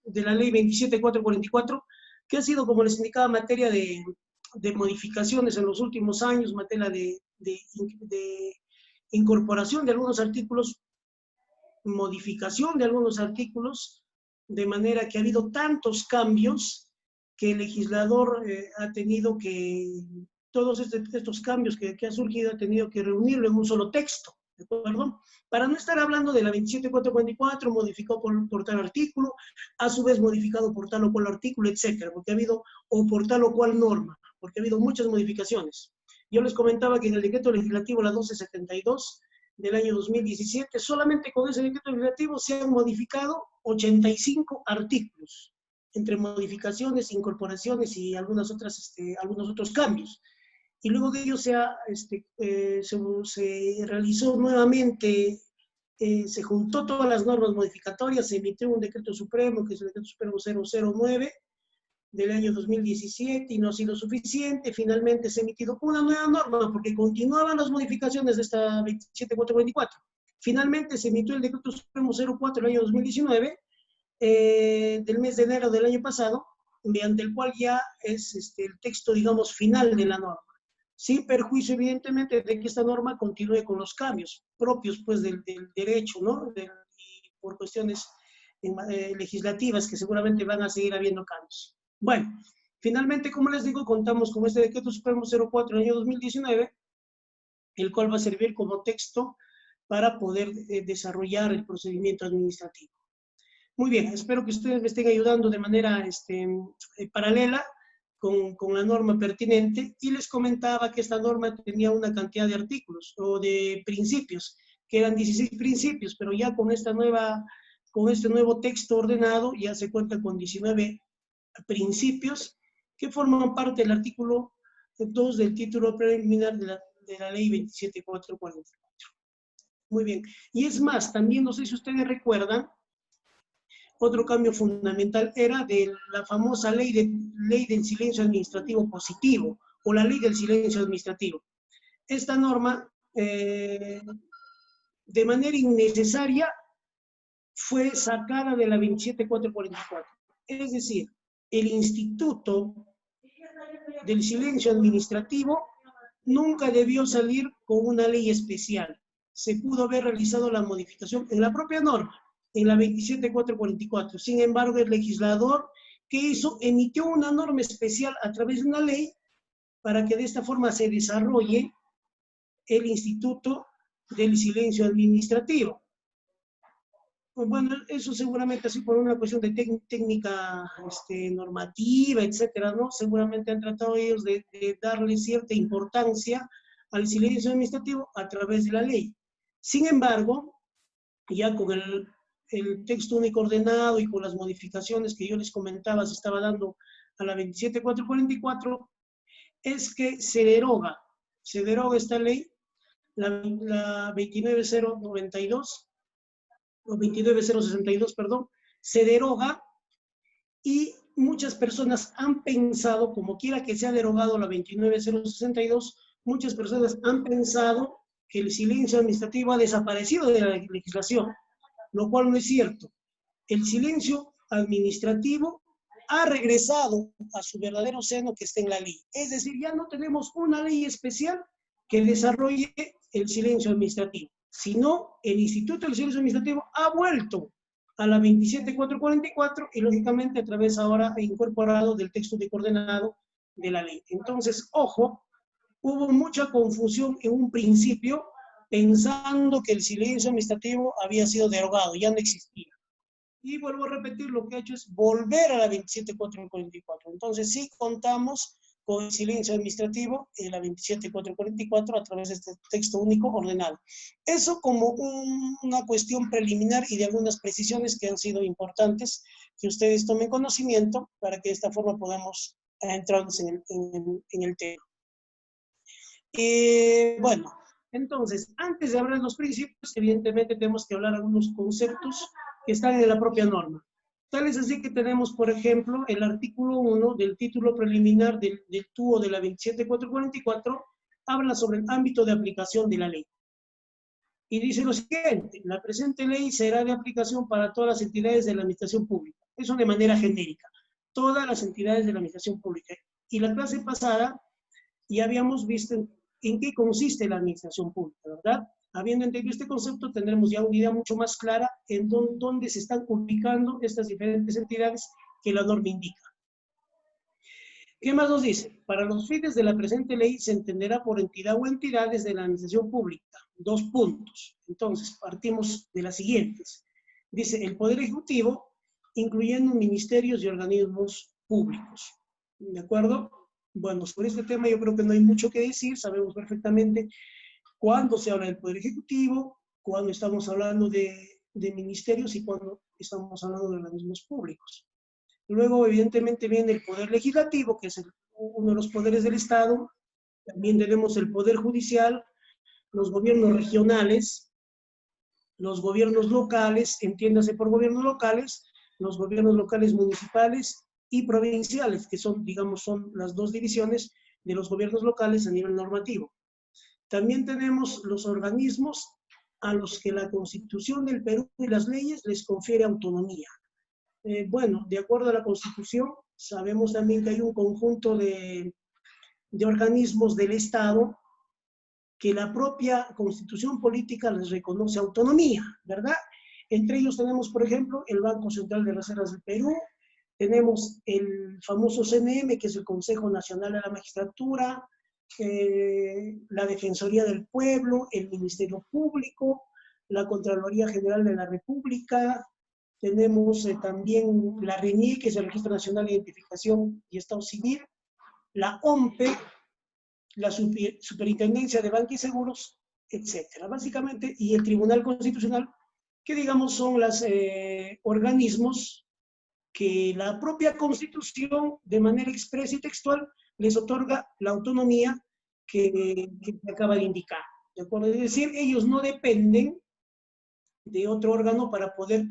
de la ley 27444, que ha sido, como les indicaba, materia de modificaciones en los últimos años, materia de incorporación de algunos artículos, modificación de algunos artículos, de manera que ha habido tantos cambios que el legislador ha tenido que, todos estos cambios que han surgido, ha tenido que reunirlo en un solo texto, ¿de acuerdo? Para no estar hablando de la 27444, modificado por tal artículo, a su vez modificado por tal o cual artículo, etcétera, porque ha habido, o por tal o cual norma, porque ha habido muchas modificaciones. Yo les comentaba que en el decreto legislativo, la 1272, del año 2017, solamente con ese decreto legislativo se han modificado 85 artículos, entre modificaciones, incorporaciones y algunos otros cambios. Y luego de ello se realizó nuevamente, se juntó todas las normas modificatorias, se emitió un decreto supremo, que es el decreto supremo 009, del año 2017, y no ha sido suficiente. Finalmente se ha emitido una nueva norma, porque continuaban las modificaciones de esta 27424. Finalmente se emitió el decreto supremo 04 del año 2019, del mes de enero del año pasado, mediante el cual ya es el texto, digamos, final de la norma, sin perjuicio, evidentemente, de que esta norma continúe con los cambios propios, pues, del derecho, ¿no? Y por cuestiones legislativas, que seguramente van a seguir habiendo cambios. Bueno, finalmente, como les digo, contamos con este decreto supremo 04 del año 2019, el cual va a servir como texto para poder desarrollar el procedimiento administrativo. Muy bien, espero que ustedes me estén ayudando de manera paralela con la norma pertinente, y les comentaba que esta norma tenía una cantidad de artículos o de principios, que eran 16 principios, pero ya con este nuevo texto ordenado ya se cuenta con 19 principios que forman parte del artículo 2 del título preliminar de la ley 27444. Muy bien, y es más, también no sé si ustedes recuerdan, otro cambio fundamental era de la famosa ley del silencio administrativo positivo, o la ley del silencio administrativo. Esta norma, de manera innecesaria, fue sacada de la 27444. Es decir, el instituto del silencio administrativo nunca debió salir con una ley especial. Se pudo haber realizado la modificación en la propia norma, en la 27444. Sin embargo, el legislador, ¿qué hizo? Emitió una norma especial a través de una ley para que de esta forma se desarrolle el instituto del silencio administrativo. Pues bueno, eso seguramente así por una cuestión de técnica normativa, etcétera, ¿no? Seguramente han tratado ellos de darle cierta importancia al silencio administrativo a través de la ley. Sin embargo, ya con el texto único ordenado y con las modificaciones que yo les comentaba se estaba dando a la 27444, es que se deroga esta ley, la 29092, o 29062, perdón, se deroga, y muchas personas han pensado, como quiera que sea derogado la 29062, muchas personas han pensado que el silencio administrativo ha desaparecido de la legislación, lo cual no es cierto. El silencio administrativo ha regresado a su verdadero seno, que está en la ley. Es decir, ya no tenemos una ley especial que desarrolle el silencio administrativo, sino el Instituto del Silencio Administrativo ha vuelto a la 27444, y lógicamente a través ahora incorporado del texto de coordenado de la ley. Entonces, ojo, hubo mucha confusión en un principio, pensando que el silencio administrativo había sido derogado, ya no existía. Y vuelvo a repetir, lo que ha hecho es volver a la 27444. Entonces sí contamos con el silencio administrativo en la 27444 a través de este texto único ordenado. Eso como una cuestión preliminar y de algunas precisiones que han sido importantes, que ustedes tomen conocimiento para que de esta forma podamos entrarnos en el tema. Bueno, entonces, antes de hablar de los principios, evidentemente tenemos que hablar de algunos conceptos que están en la propia norma. Tal es así que tenemos, por ejemplo, el artículo 1 del título preliminar del TUO de la 27444, habla sobre el ámbito de aplicación de la ley. Y dice lo siguiente: la presente ley será de aplicación para todas las entidades de la administración pública. Eso de manera genérica. Todas las entidades de la administración pública. Y la clase pasada ya habíamos visto en qué consiste la administración pública, ¿verdad? Habiendo entendido este concepto, tendremos ya una idea mucho más clara en dónde se están ubicando estas diferentes entidades que la norma indica. ¿Qué más nos dice? Para los fines de la presente ley se entenderá por entidad o entidades de la administración pública. 2 puntos. Entonces, partimos de las siguientes. Dice, el Poder Ejecutivo, incluyendo ministerios y organismos públicos. ¿De acuerdo? Bueno, sobre este tema yo creo que no hay mucho que decir. Sabemos perfectamente cuándo se habla del Poder Ejecutivo, cuándo estamos hablando de ministerios y cuándo estamos hablando de organismos públicos. Luego, evidentemente, viene el Poder Legislativo, que es uno de los poderes del Estado. También tenemos el Poder Judicial, los gobiernos regionales, los gobiernos locales, entiéndase por gobiernos locales, los gobiernos locales municipales y provinciales, que son, digamos, son las 2 divisiones de los gobiernos locales a nivel normativo. También tenemos los organismos a los que la Constitución del Perú y las leyes les confiere autonomía. Bueno, de acuerdo a la Constitución, sabemos también que hay un conjunto de organismos del Estado que la propia Constitución política les reconoce autonomía, ¿verdad? Entre ellos tenemos, por ejemplo, el Banco Central de Reservas del Perú, tenemos el famoso CNM, que es el Consejo Nacional de la Magistratura, la Defensoría del Pueblo, el Ministerio Público, la Contraloría General de la República, tenemos también la RENIE, que es el Registro Nacional de Identificación y Estado Civil, la OMPE, la Superintendencia de Banca y Seguros, etcétera. Básicamente, y el Tribunal Constitucional, que digamos son los organismos que la propia Constitución, de manera expresa y textual, les otorga la autonomía que acaba de indicar. ¿De acuerdo? Es decir, ellos no dependen de otro órgano para poder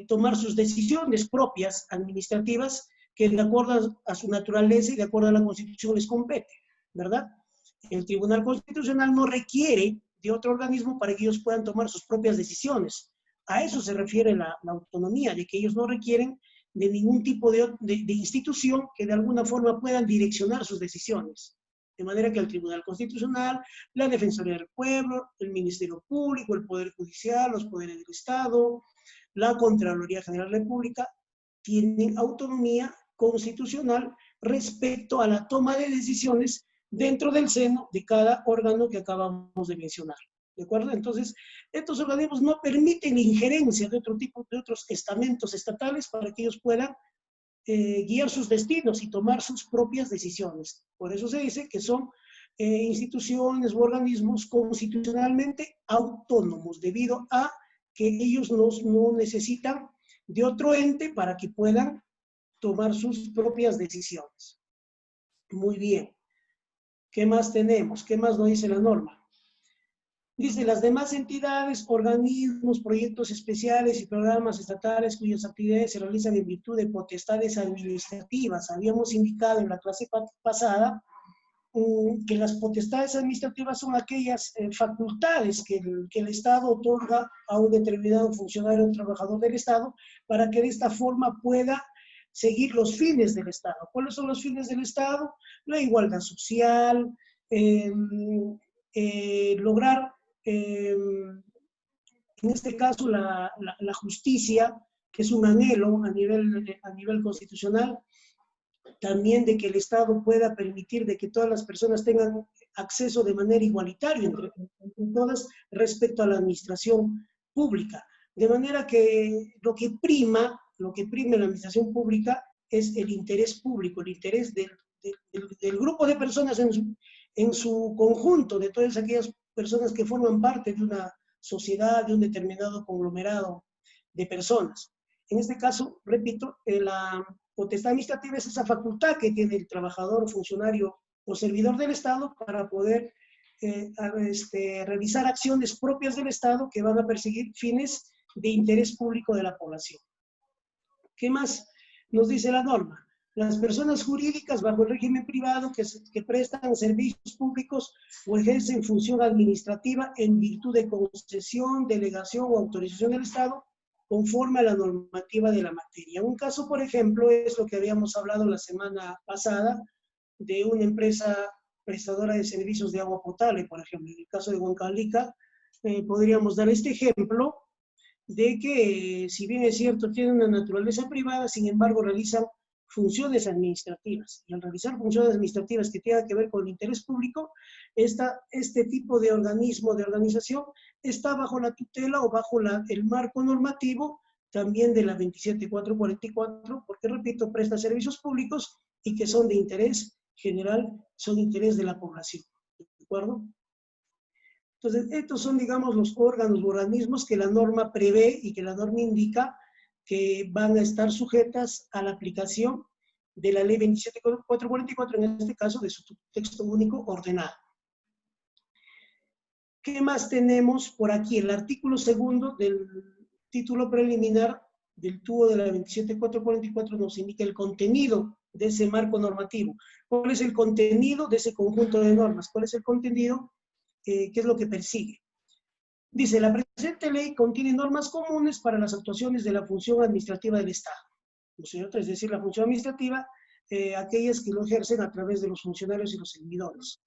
tomar sus decisiones propias administrativas que de acuerdo a su naturaleza y de acuerdo a la Constitución les compete, ¿verdad? El Tribunal Constitucional no requiere de otro organismo para que ellos puedan tomar sus propias decisiones. A eso se refiere la autonomía, de que ellos no requieren de ningún tipo de institución que de alguna forma puedan direccionar sus decisiones. De manera que el Tribunal Constitucional, la Defensoría del Pueblo, el Ministerio Público, el Poder Judicial, los poderes del Estado, la Contraloría General de la República, tienen autonomía constitucional respecto a la toma de decisiones dentro del seno de cada órgano que acabamos de mencionar. ¿De acuerdo? Entonces, estos organismos no permiten injerencia de otro tipo, de otros estamentos estatales para que ellos puedan guiar sus destinos y tomar sus propias decisiones. Por eso se dice que son instituciones u organismos constitucionalmente autónomos, debido a que ellos no necesitan de otro ente para que puedan tomar sus propias decisiones. Muy bien. ¿Qué más tenemos? ¿Qué más nos dice la norma? Dice, las demás entidades, organismos, proyectos especiales y programas estatales cuyas actividades se realizan en virtud de potestades administrativas. Habíamos indicado en la clase pasada que las potestades administrativas son aquellas facultades que el Estado otorga a un determinado funcionario o trabajador del Estado para que de esta forma pueda seguir los fines del Estado. ¿Cuáles son los fines del Estado? La igualdad social, lograr, en este caso, la justicia, que es un anhelo a nivel constitucional, también de que el Estado pueda permitir de que todas las personas tengan acceso de manera igualitaria entre todas respecto a la administración pública. De manera que lo que prima en la administración pública es el interés público, el interés del grupo de personas en su conjunto, de todas aquellas personas que forman parte de una sociedad, de un determinado conglomerado de personas. En este caso, repito, la potestad administrativa es esa facultad que tiene el trabajador, funcionario o servidor del Estado para poder realizar acciones propias del Estado que van a perseguir fines de interés público de la población. ¿Qué más nos dice la norma? Las personas jurídicas bajo el régimen privado que prestan servicios públicos o ejercen función administrativa en virtud de concesión, delegación o autorización del Estado conforme a la normativa de la materia. Un caso, por ejemplo, es lo que habíamos hablado la semana pasada de una empresa prestadora de servicios de agua potable, por ejemplo. En el caso de Huancavelica, podríamos dar este ejemplo de que, si bien es cierto, tienen una naturaleza privada, sin embargo, realizan funciones administrativas. Y al realizar funciones administrativas que tengan que ver con el interés público, este tipo de organismo, de organización, está bajo la tutela o bajo el marco normativo también de la 27444, porque, repito, presta servicios públicos y que son de interés general, son de interés de la población. ¿De acuerdo? Entonces, estos son, digamos, los órganos o organismos que la norma prevé y que la norma indica que van a estar sujetas a la aplicación de la ley 27444, en este caso de su texto único ordenado. ¿Qué más tenemos por aquí? El artículo segundo del título preliminar del TUO de la 27444 nos indica el contenido de ese marco normativo. ¿Cuál es el contenido de ese conjunto de normas? ¿Cuál es el contenido? ¿Qué es lo que persigue? Dice, la presente ley contiene normas comunes para las actuaciones de la función administrativa del Estado, ¿no es cierto? Es decir, la función administrativa, aquellas que lo ejercen a través de los funcionarios y los servidores.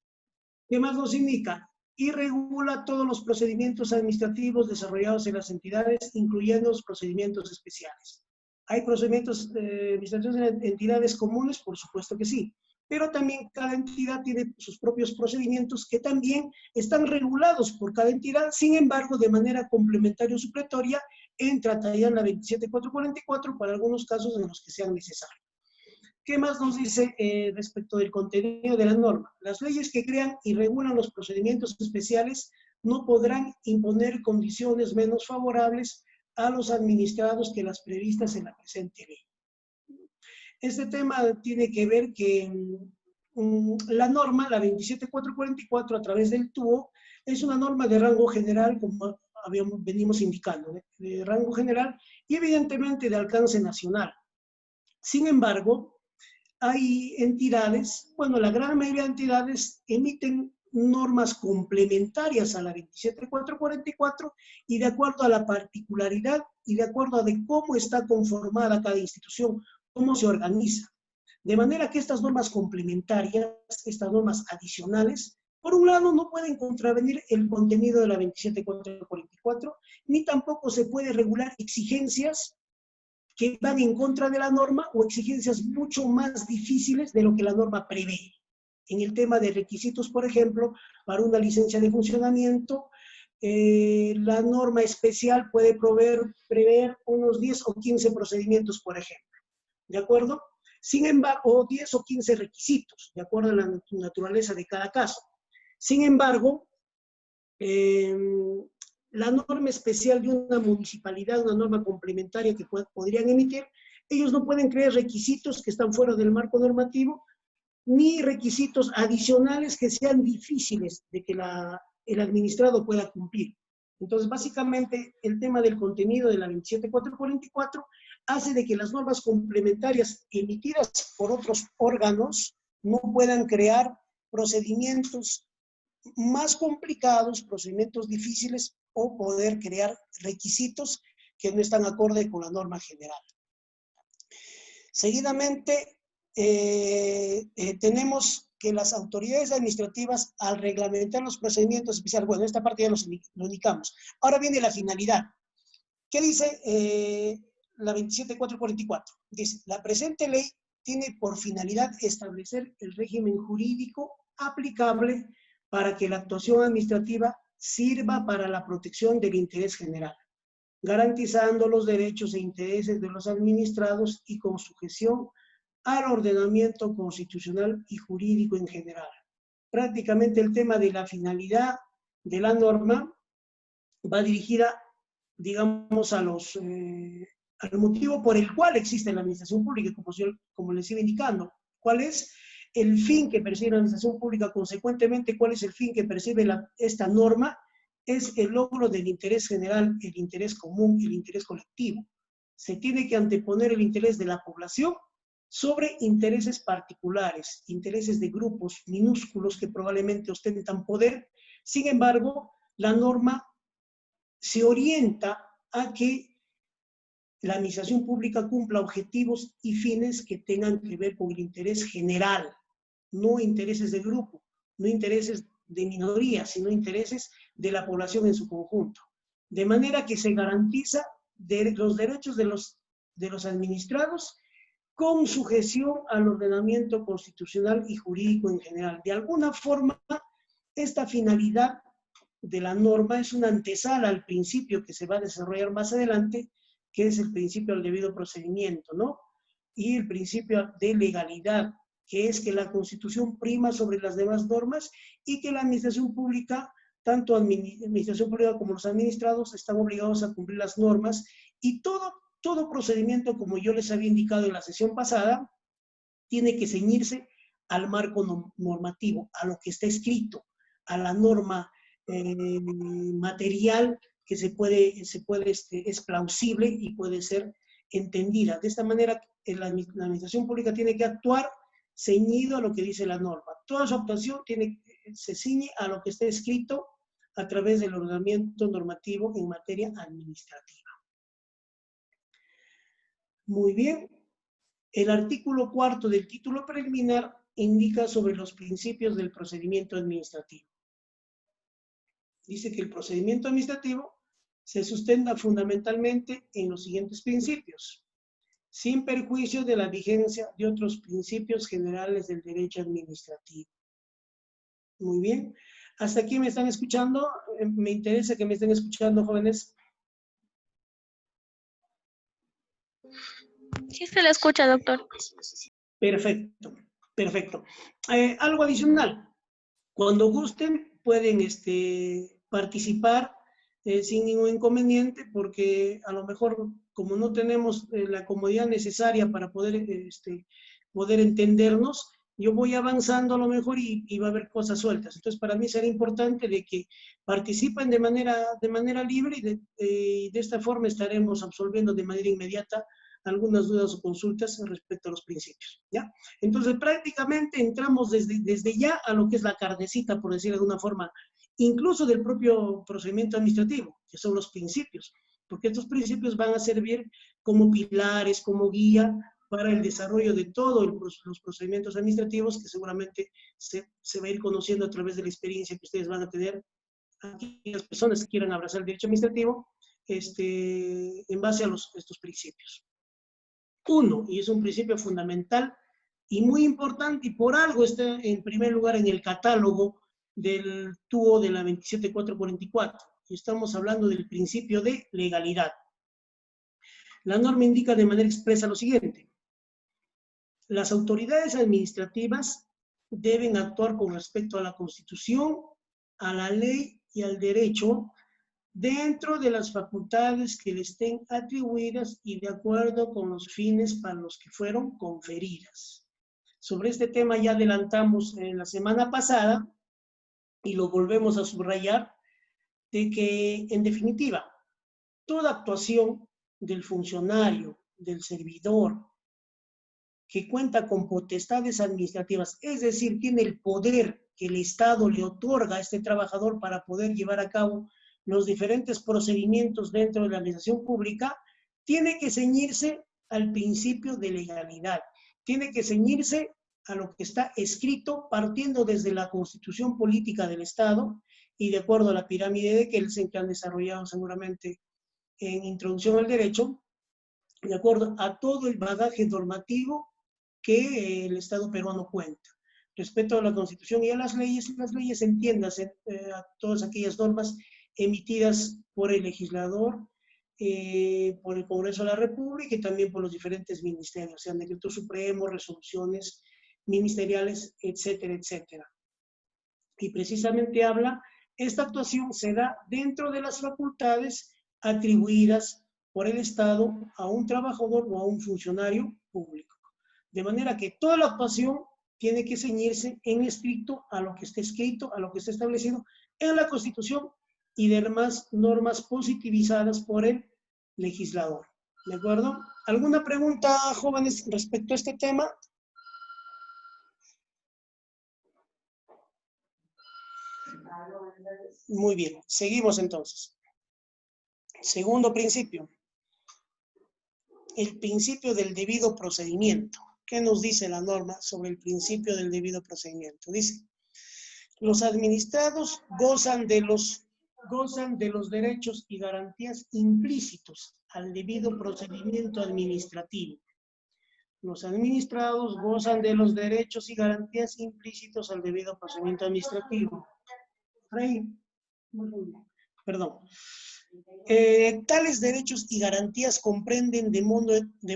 ¿Qué más nos indica? Y regula todos los procedimientos administrativos desarrollados en las entidades, incluyendo los procedimientos especiales. ¿Hay procedimientos administrativos en entidades comunes? Por supuesto que sí. Pero también cada entidad tiene sus propios procedimientos que también están regulados por cada entidad, sin embargo, de manera complementaria o supletoria, tratarían la 27444 para algunos casos en los que sean necesarios. ¿Qué más nos dice respecto del contenido de la norma? Las leyes que crean y regulan los procedimientos especiales no podrán imponer condiciones menos favorables a los administrados que las previstas en la presente ley. Este tema tiene que ver que la norma, la 27444, a través del TUO, es una norma de rango general, como venimos indicando, de rango general y evidentemente de alcance nacional. Sin embargo, hay entidades, bueno, la gran mayoría de entidades emiten normas complementarias a la 27444 y de acuerdo a la particularidad y de acuerdo a de cómo está conformada cada institución, cómo se organiza. De manera que estas normas complementarias, estas normas adicionales, por un lado no pueden contravenir el contenido de la 27444, ni tampoco se puede regular exigencias que van en contra de la norma o exigencias mucho más difíciles de lo que la norma prevé. En el tema de requisitos, por ejemplo, para una licencia de funcionamiento, la norma especial puede prever unos 10 o 15 procedimientos, por ejemplo. ¿De acuerdo? Sin embargo, o 10 o 15 requisitos, de acuerdo a la naturaleza de cada caso. Sin embargo, la norma especial de una municipalidad, una norma complementaria que podrían emitir, ellos no pueden crear requisitos que están fuera del marco normativo, ni requisitos adicionales que sean difíciles de que el administrado pueda cumplir. Entonces, básicamente, el tema del contenido de la 27444 hace de que las normas complementarias emitidas por otros órganos no puedan crear procedimientos más complicados, procedimientos difíciles, o poder crear requisitos que no están acorde con la norma general. Seguidamente, tenemos que las autoridades administrativas, al reglamentar los procedimientos especiales, bueno, esta parte ya lo indicamos. Ahora viene la finalidad. ¿Qué dice la 27444? Dice, la presente ley tiene por finalidad establecer el régimen jurídico aplicable para que la actuación administrativa sirva para la protección del interés general, garantizando los derechos e intereses de los administrados y con sujeción al ordenamiento constitucional y jurídico en general. Prácticamente el tema de la finalidad de la norma va dirigida, digamos, al motivo por el cual existe la administración pública, como les iba indicando. ¿Cuál es el fin que persigue la administración pública? Consecuentemente, ¿cuál es el fin que percibe esta norma? Es el logro del interés general, el interés común, el interés colectivo. Se tiene que anteponer el interés de la población sobre intereses particulares, intereses de grupos minúsculos que probablemente ostentan poder. Sin embargo, la norma se orienta a que la administración pública cumpla objetivos y fines que tengan que ver con el interés general, no intereses de grupo, no intereses de minorías, sino intereses de la población en su conjunto. De manera que se garantiza los derechos de los administrados con sujeción al ordenamiento constitucional y jurídico en general. De alguna forma, esta finalidad de la norma es una antesala al principio que se va a desarrollar más adelante, que es el principio del debido procedimiento, ¿no? Y el principio de legalidad, que es que la Constitución prima sobre las demás normas y que la administración pública, tanto administración pública como los administrados, están obligados a cumplir las normas y todo procedimiento, como yo les había indicado en la sesión pasada, tiene que ceñirse al marco normativo, a lo que está escrito, a la norma material que es plausible y puede ser entendida. De esta manera, la administración pública tiene que actuar ceñido a lo que dice la norma. Toda su actuación se ciñe a lo que está escrito a través del ordenamiento normativo en materia administrativa. Muy bien. El artículo 4 del título preliminar indica sobre los principios del procedimiento administrativo. Dice que el procedimiento administrativo se sustenta fundamentalmente en los siguientes principios, sin perjuicio de la vigencia de otros principios generales del derecho administrativo. Muy bien. ¿Hasta aquí me están escuchando? Me interesa que me estén escuchando, jóvenes. Sí se le escucha, doctor. Perfecto, perfecto. Algo adicional. Cuando gusten, pueden participar sin ningún inconveniente, porque a lo mejor, como no tenemos la comodidad necesaria para poder entendernos, yo voy avanzando a lo mejor y va a haber cosas sueltas. Entonces, para mí será importante de que participen de manera libre y de esta forma estaremos absolviendo de manera inmediata algunas dudas o consultas respecto a los principios, ¿ya? Entonces, prácticamente entramos desde ya a lo que es la carnecita, por decirlo de una forma, incluso del propio procedimiento administrativo, que son los principios, porque estos principios van a servir como pilares, como guía para el desarrollo de todos los procedimientos administrativos que seguramente se va a ir conociendo a través de la experiencia que ustedes van a tener, aquellas personas que quieran abrazar el derecho administrativo, en base a estos principios. Uno, y es un principio fundamental y muy importante, y por algo está en primer lugar en el catálogo del TUO de la 27444, y estamos hablando del principio de legalidad. La norma indica de manera expresa lo siguiente: las autoridades administrativas deben actuar con respecto a la Constitución, a la ley y al derecho, dentro de las facultades que le estén atribuidas y de acuerdo con los fines para los que fueron conferidas. Sobre este tema ya adelantamos en la semana pasada y lo volvemos a subrayar, de que, en definitiva, toda actuación del funcionario, del servidor, que cuenta con potestades administrativas, es decir, tiene el poder que el Estado le otorga a este trabajador para poder llevar a cabo los diferentes procedimientos dentro de la administración pública, tiene que ceñirse al principio de legalidad, tiene que ceñirse a lo que está escrito partiendo desde la Constitución Política del Estado y de acuerdo a la pirámide de Kelsen que han desarrollado seguramente en Introducción al Derecho, de acuerdo a todo el bagaje normativo que el Estado peruano cuenta. Respecto a la Constitución y a las leyes entiéndase a todas aquellas normas emitidas por el legislador, por el Congreso de la República y también por los diferentes ministerios, sean decretos supremos, resoluciones ministeriales, etcétera, etcétera. Y precisamente habla, esta actuación se da dentro de las facultades atribuidas por el Estado a un trabajador o a un funcionario público. De manera que toda la actuación tiene que ceñirse en estricto a lo que está escrito, a lo que está establecido en la Constitución y demás normas positivizadas por el legislador. ¿De acuerdo? ¿Alguna pregunta, jóvenes, respecto a este tema? Muy bien, seguimos entonces. Segundo principio. el principio del debido procedimiento. ¿Qué nos dice la norma sobre el principio del debido procedimiento? Dice, los administrados gozan de los derechos y garantías implícitos al debido procedimiento administrativo. Los administrados gozan de los derechos y garantías implícitos al debido procedimiento administrativo. Perdón. Tales derechos y garantías comprenden de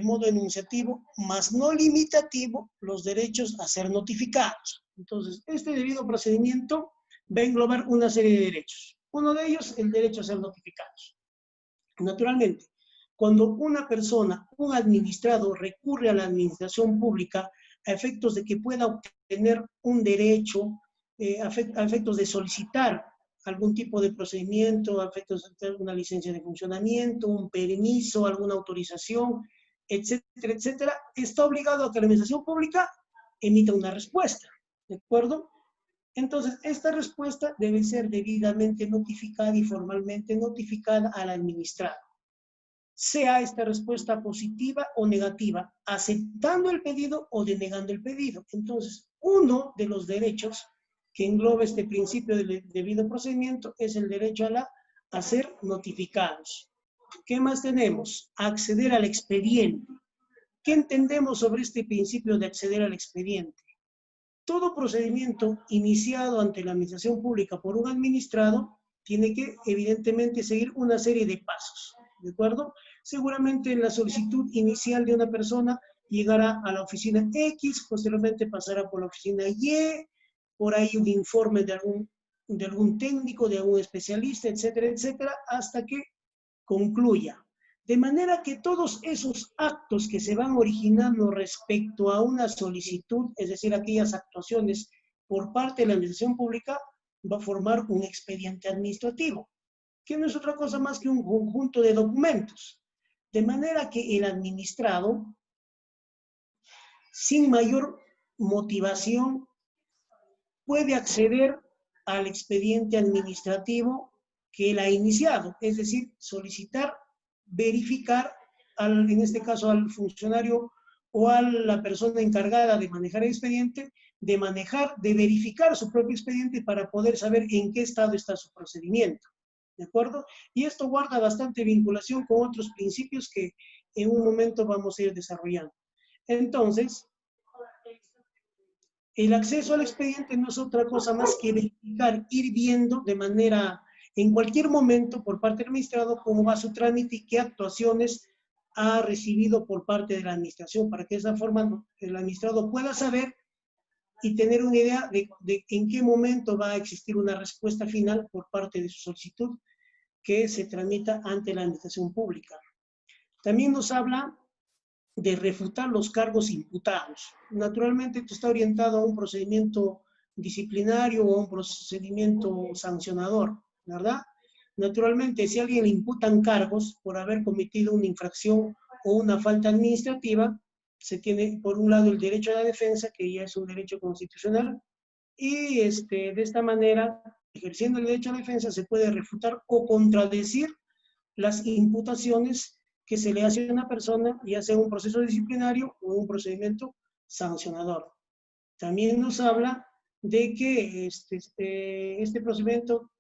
modo enunciativo, mas no limitativo, los derechos a ser notificados. Entonces, este debido procedimiento va a englobar una serie de derechos. Uno de ellos, el derecho a ser notificados. Naturalmente, cuando una persona, un administrado, recurre a la administración pública a efectos de que pueda obtener un derecho, a efectos de solicitar algún tipo de procedimiento, a efectos de tener una licencia de funcionamiento, un permiso, alguna autorización, etcétera, etcétera, está obligado a que la administración pública emita una respuesta, ¿de acuerdo? Entonces, esta respuesta debe ser debidamente notificada y formalmente notificada al administrado. Sea esta respuesta positiva o negativa, aceptando el pedido o denegando el pedido. Entonces, uno de los derechos que engloba este principio del debido procedimiento es el derecho a ser notificados. ¿Qué más tenemos? Acceder al expediente. ¿Qué entendemos sobre este principio de acceder al expediente? Todo procedimiento iniciado ante la administración pública por un administrado tiene que, evidentemente, seguir una serie de pasos, ¿de acuerdo? Seguramente en la solicitud inicial de una persona llegará a la oficina X, posteriormente pasará por la oficina Y, por ahí un informe de algún técnico, de algún especialista, etcétera, etcétera, hasta que concluya. De manera que todos esos actos que se van originando respecto a una solicitud, es decir, aquellas actuaciones por parte de la administración pública, va a formar un expediente administrativo, que no es otra cosa más que un conjunto de documentos. De manera que el administrado, sin mayor motivación, puede acceder al expediente administrativo que él ha iniciado, es decir, solicitar, verificar, en este caso al funcionario o a la persona encargada de manejar el expediente, de verificar su propio expediente para poder saber en qué estado está su procedimiento, ¿de acuerdo? Y esto guarda bastante vinculación con otros principios que en un momento vamos a ir desarrollando. Entonces, el acceso al expediente no es otra cosa más que verificar, ir viendo de manera, en cualquier momento, por parte del administrado, cómo va su trámite y qué actuaciones ha recibido por parte de la administración, para que de esa forma el administrado pueda saber y tener una idea de en qué momento va a existir una respuesta final por parte de su solicitud que se tramita ante la administración pública. También nos habla de refutar los cargos imputados. Naturalmente, esto está orientado a un procedimiento disciplinario o a un procedimiento sancionador, ¿verdad? Naturalmente, si a alguien le imputan cargos por haber cometido una infracción o una falta administrativa, se tiene, por un lado, el derecho a la defensa, que ya es un derecho constitucional, y de esta manera, ejerciendo el derecho a la defensa, se puede refutar o contradecir las imputaciones que se le hace a una persona, ya sea un proceso disciplinario o un procedimiento sancionador. También nos habla de que este procedimiento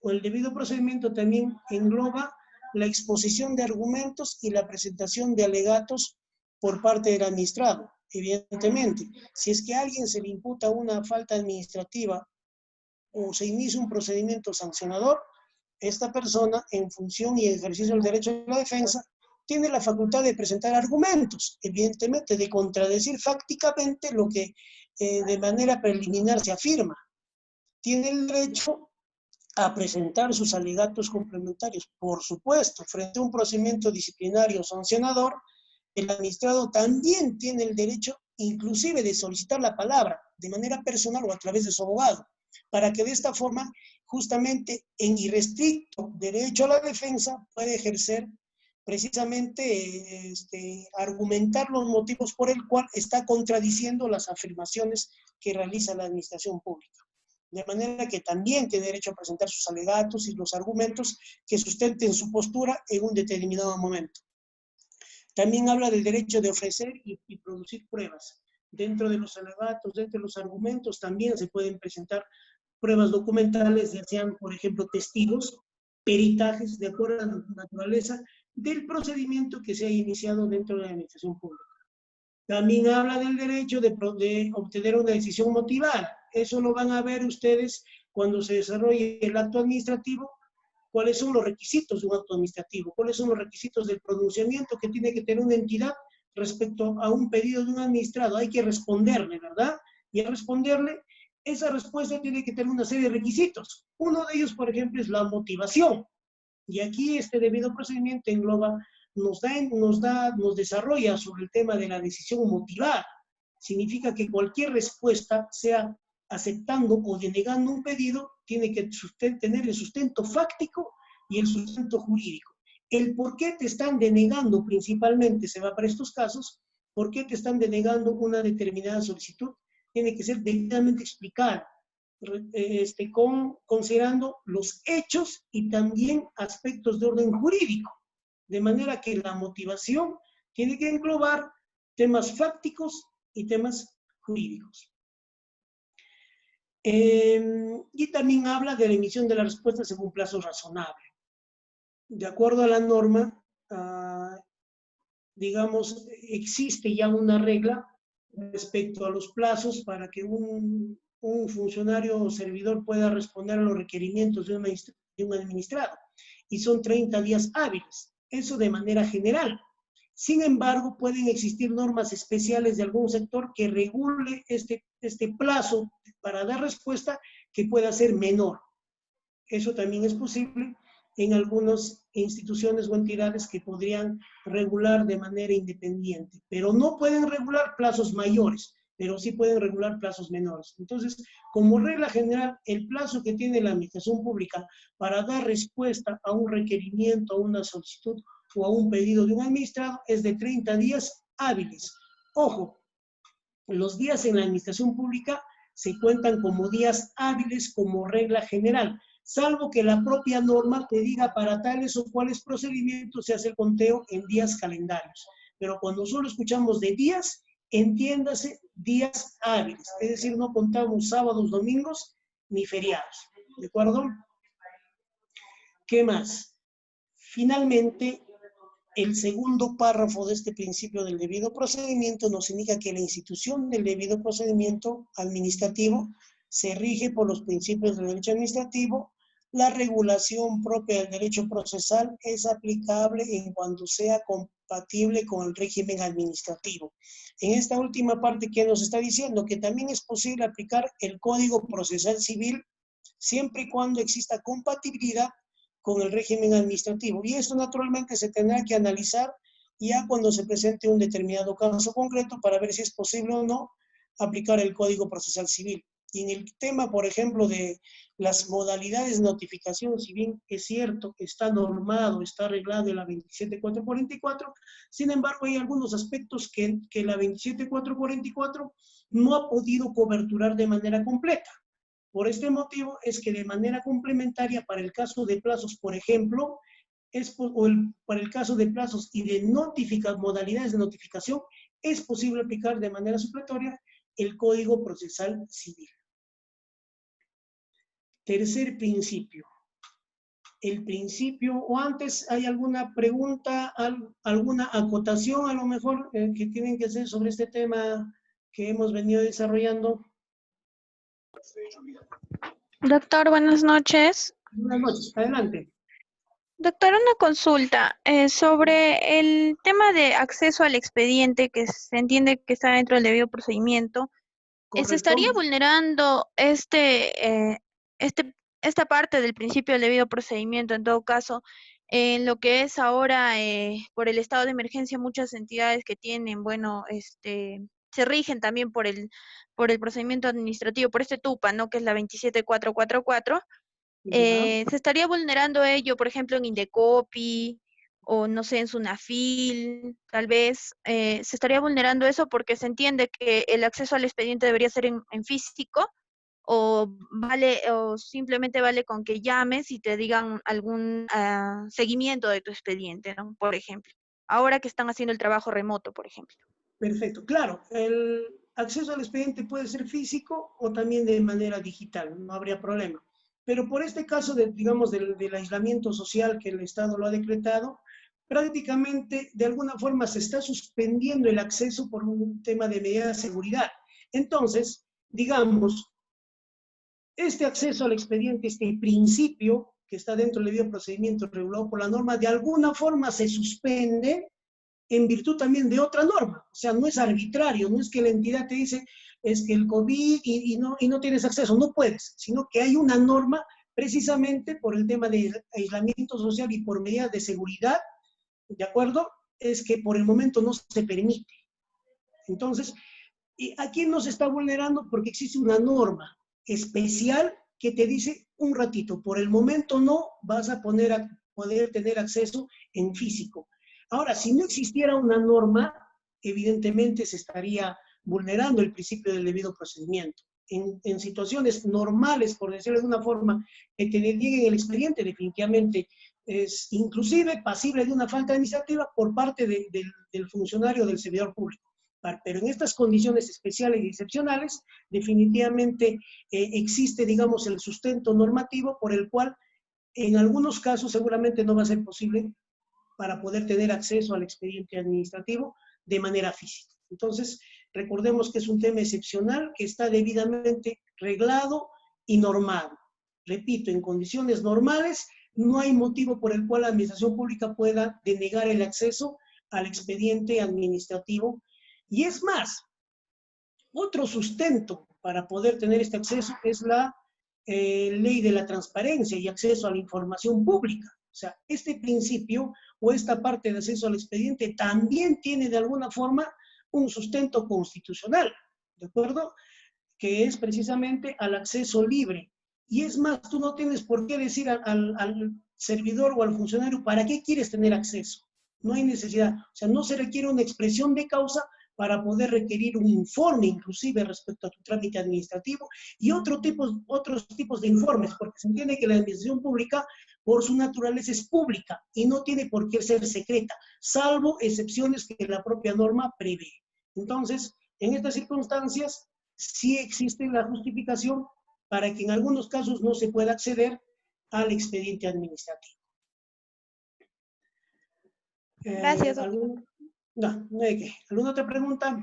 o el debido procedimiento también engloba la exposición de argumentos y la presentación de alegatos por parte del administrado. Evidentemente, si es que a alguien se le imputa una falta administrativa o se inicia un procedimiento sancionador, esta persona, en función y ejercicio del derecho a la defensa, tiene la facultad de presentar argumentos, evidentemente, de contradecir fácticamente lo que de manera preliminar se afirma. Tiene el derecho a presentar sus alegatos complementarios. Por supuesto, frente a un procedimiento disciplinario sancionador, el administrado también tiene el derecho, inclusive, de solicitar la palabra de manera personal o a través de su abogado, para que de esta forma, justamente en irrestricto derecho a la defensa, pueda ejercer precisamente, argumentar los motivos por el cual está contradiciendo las afirmaciones que realiza la administración pública. De manera que también tiene derecho a presentar sus alegatos y los argumentos que sustenten su postura en un determinado momento. También habla del derecho de ofrecer y producir pruebas. Dentro de los alegatos, dentro de los argumentos, también se pueden presentar pruebas documentales, ya sean, por ejemplo, testigos, peritajes, de acuerdo a la naturaleza del procedimiento que se ha iniciado dentro de la administración pública. También habla del derecho de obtener una decisión motivada. Eso lo van a ver ustedes cuando se desarrolle el acto administrativo, cuáles son los requisitos de un acto administrativo, cuáles son los requisitos del pronunciamiento que tiene que tener una entidad respecto a un pedido de un administrado. Hay que responderle, ¿verdad? Y al responderle, esa respuesta tiene que tener una serie de requisitos. Uno de ellos, por ejemplo, es la motivación. Y aquí este debido procedimiento engloba, nos desarrolla sobre el tema de la decisión motivada. Significa que cualquier respuesta, sea aceptando o denegando un pedido, tiene que tener el sustento fáctico y el sustento jurídico. El por qué te están denegando principalmente se va para estos casos, por qué te están denegando una determinada solicitud, tiene que ser debidamente explicada, considerando los hechos y también aspectos de orden jurídico, de manera que la motivación tiene que englobar temas fácticos y temas jurídicos. Y también habla de la emisión de la respuesta según plazo razonable. De acuerdo a la norma, digamos, existe ya una regla respecto a los plazos para que un funcionario o servidor pueda responder a los requerimientos de un administrado. Y son 30 días hábiles. Eso de manera general. Sin embargo, pueden existir normas especiales de algún sector que regule este plazo para dar respuesta que pueda ser menor. Eso también es posible en algunas instituciones o entidades que podrían regular de manera independiente, pero no pueden regular plazos mayores, pero sí pueden regular plazos menores. Entonces, como regla general, el plazo que tiene la administración pública para dar respuesta a un requerimiento, a una solicitud o a un pedido de un administrado es de 30 días hábiles. Ojo, los días en la administración pública se cuentan como días hábiles como regla general, salvo que la propia norma te diga para tales o cuales procedimientos se hace el conteo en días calendarios. Pero cuando solo escuchamos de días, entiéndase días hábiles, es decir, no contamos sábados, domingos, ni feriados. ¿De acuerdo? ¿Qué más? Finalmente, el segundo párrafo de este principio del debido procedimiento nos indica que la institución del debido procedimiento administrativo se rige por los principios del derecho administrativo. La regulación propia del derecho procesal es aplicable en cuanto sea compatible con el régimen administrativo. En esta última parte, ¿qué nos está diciendo? Que también es posible aplicar el Código Procesal Civil siempre y cuando exista compatibilidad con el régimen administrativo. Y esto naturalmente se tendrá que analizar ya cuando se presente un determinado caso concreto para ver si es posible o no aplicar el Código Procesal Civil. Y en el tema, por ejemplo, de las modalidades de notificación, si bien es cierto, está normado, está arreglado en la 27444, sin embargo, hay algunos aspectos que la 27444 no ha podido coberturar de manera completa. Por este motivo es que de manera complementaria para el caso de plazos, por ejemplo, para el caso de plazos y de modalidades de notificación, es posible aplicar de manera supletoria el Código Procesal Civil. Tercer principio. El principio, o antes, ¿hay alguna pregunta, alguna acotación a lo mejor que tienen que hacer sobre este tema que hemos venido desarrollando? Doctor, buenas noches. Buenas noches, adelante. Doctor, una consulta sobre el tema de acceso al expediente que se entiende que está dentro del debido procedimiento. ¿Se Correcto. estaría vulnerando esta parte del principio del debido procedimiento, en todo caso, en lo que es ahora por el estado de emergencia? Muchas entidades que tienen, bueno, se rigen también por el procedimiento administrativo, por este TUPA, ¿no? Que es la 27444. ¿Se estaría vulnerando ello, por ejemplo, en Indecopi o no sé, en Sunafil, tal vez? ¿Se estaría vulnerando eso porque se entiende que el acceso al expediente debería ser en físico, o simplemente vale con que llames y te digan algún seguimiento de tu expediente, ¿no? Por ejemplo, ahora que están haciendo el trabajo remoto, por ejemplo. Perfecto. Claro, el acceso al expediente puede ser físico o también de manera digital, no habría problema. Pero por este caso, digamos, del aislamiento social que el Estado lo ha decretado, prácticamente de alguna forma se está suspendiendo el acceso por un tema de medida de seguridad. Entonces, digamos, este acceso al expediente, este principio que está dentro del debido procedimiento regulado por la norma, de alguna forma se suspende en virtud también de otra norma. O sea, no es arbitrario, no es que la entidad te dice, es que el COVID y no tienes acceso, no puedes, sino que hay una norma precisamente por el tema de aislamiento social y por medidas de seguridad, ¿de acuerdo? Es que por el momento no se permite. Entonces, aquí no se está vulnerando porque existe una norma especial que te dice un ratito, por el momento no vas a poder tener acceso en físico. Ahora, si no existiera una norma, evidentemente se estaría vulnerando el principio del debido procedimiento. En situaciones normales, por decirlo de una forma, que te lleguen el expediente, definitivamente es inclusive pasible de una falta administrativa por parte del funcionario del servidor público. Pero en estas condiciones especiales y excepcionales, definitivamente existe, digamos, el sustento normativo por el cual en algunos casos seguramente no va a ser posible para poder tener acceso al expediente administrativo de manera física. Entonces, recordemos que es un tema excepcional que está debidamente reglado y normado. Repito, en condiciones normales no hay motivo por el cual la administración pública pueda denegar el acceso al expediente administrativo. Y es más, otro sustento para poder tener este acceso es la ley de la transparencia y acceso a la información pública. O sea, este principio o esta parte de acceso al expediente también tiene de alguna forma un sustento constitucional, ¿de acuerdo? Que es precisamente al acceso libre. Y es más, tú no tienes por qué decir al servidor o al funcionario para qué quieres tener acceso. No hay necesidad. O sea, no se requiere una expresión de causa para poder requerir un informe, inclusive respecto a tu trámite administrativo y otros tipos de informes, porque se entiende que la administración pública, por su naturaleza, es pública y no tiene por qué ser secreta, salvo excepciones que la propia norma prevé. Entonces, en estas circunstancias, sí existe la justificación para que en algunos casos no se pueda acceder al expediente administrativo. Gracias, doctor. No, no hay que. ¿Alguna otra pregunta?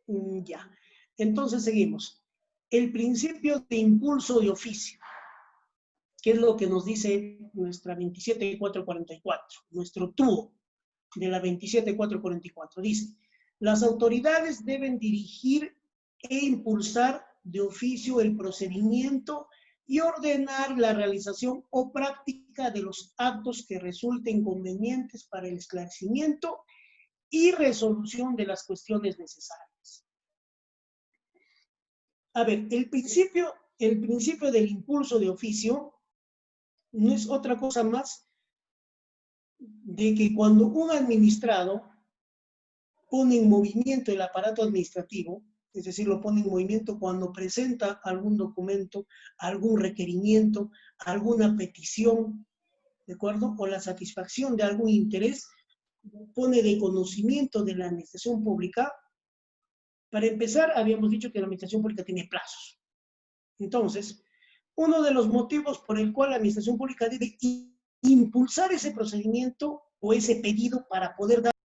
Ya. Entonces seguimos. El principio de impulso de oficio, que es lo que nos dice nuestra 27444, nuestro TUO de la 27444, dice, las autoridades deben dirigir e impulsar de oficio el procedimiento y ordenar la realización o práctica de los actos que resulten convenientes para el esclarecimiento y resolución de las cuestiones necesarias. A ver, el principio del impulso de oficio no es otra cosa más de que cuando un administrado pone en movimiento el aparato administrativo, es decir, lo pone en movimiento cuando presenta algún documento, algún requerimiento, alguna petición, ¿de acuerdo? O la satisfacción de algún interés, pone de conocimiento de la administración pública. Para empezar, habíamos dicho que la administración pública tiene plazos. Entonces, uno de los motivos por el cual la administración pública debe impulsar ese procedimiento o ese pedido para poder dar